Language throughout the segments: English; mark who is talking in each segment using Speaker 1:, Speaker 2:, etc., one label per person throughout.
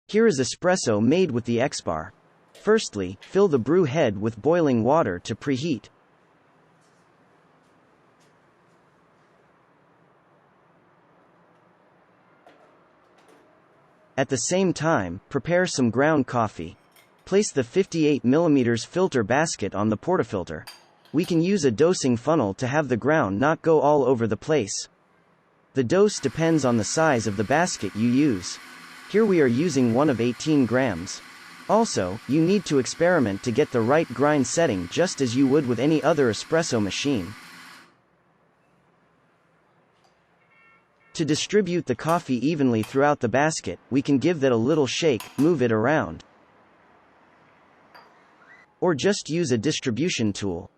Speaker 1: Here is espresso made with the Xbar. Firstly, fill the brew head with boiling water to preheat. At the same time, prepare some ground coffee. Place the 58 mm filter basket on the portafilter. We can use a dosing funnel to have the ground not go all over the place. The dose depends on the size of the basket you use. Here we are using one of 18 grams. Also, you need to experiment to get the right grind setting just as you would with any other espresso machine. To distribute the coffee evenly throughout the basket, we can give that a little shake, move it around. Or just use a distribution tool.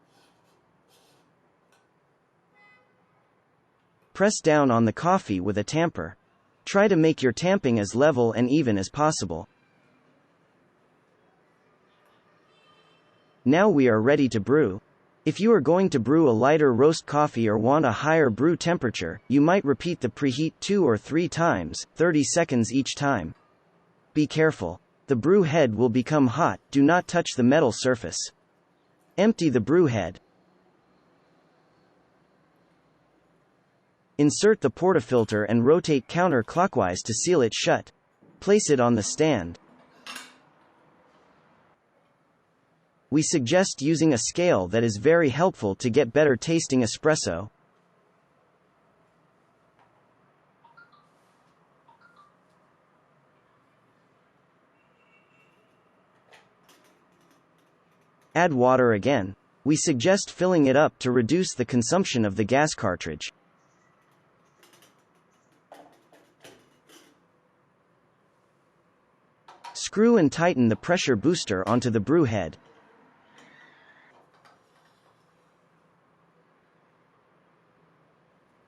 Speaker 1: Press down on the coffee with a tamper. Try to make your tamping as level and even as possible. Now we are ready to brew. If you are going to brew a lighter roast coffee or want a higher brew temperature, you might repeat the preheat 2 or 3 times, 30 seconds each time. Be careful. The brew head will become hot, do not touch the metal surface. Empty the brew head. Insert the portafilter and rotate counterclockwise to seal it shut. Place it on the stand. We suggest using a scale that is very helpful to get better tasting espresso. Add water again. We suggest filling it up to reduce the consumption of the gas cartridge. Screw and tighten the pressure booster onto the brew head.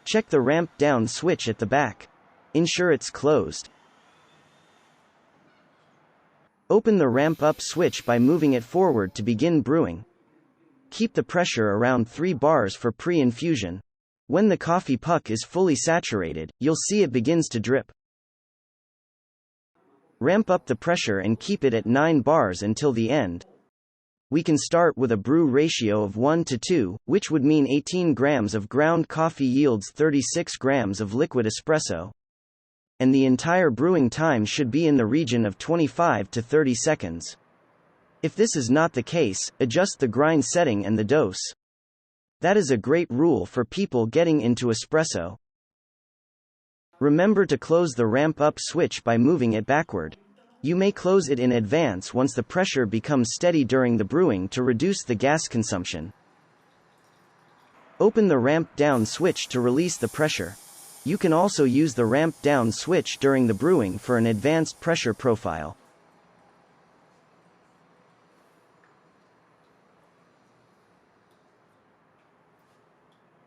Speaker 1: Check the ramp down switch at the back. Ensure it's closed. Open the ramp up switch by moving it forward to begin brewing. Keep the pressure around 3 bars for pre-infusion. When the coffee puck is fully saturated, you'll see it begins to drip. Ramp up the pressure and keep it at 9 bars until the end. We can start with a brew ratio of 1:2, which would mean 18 grams of ground coffee yields 36 grams of liquid espresso. And the entire brewing time should be in the region of 25 to 30 seconds. If this is not the case, adjust the grind setting and the dose. That is a great rule for people getting into espresso. Remember to close the ramp up switch by moving it backward. You may close it in advance once the pressure becomes steady during the brewing to reduce the gas consumption. Open the ramp down switch to release the pressure. You can also use the ramp down switch during the brewing for an advanced pressure profile.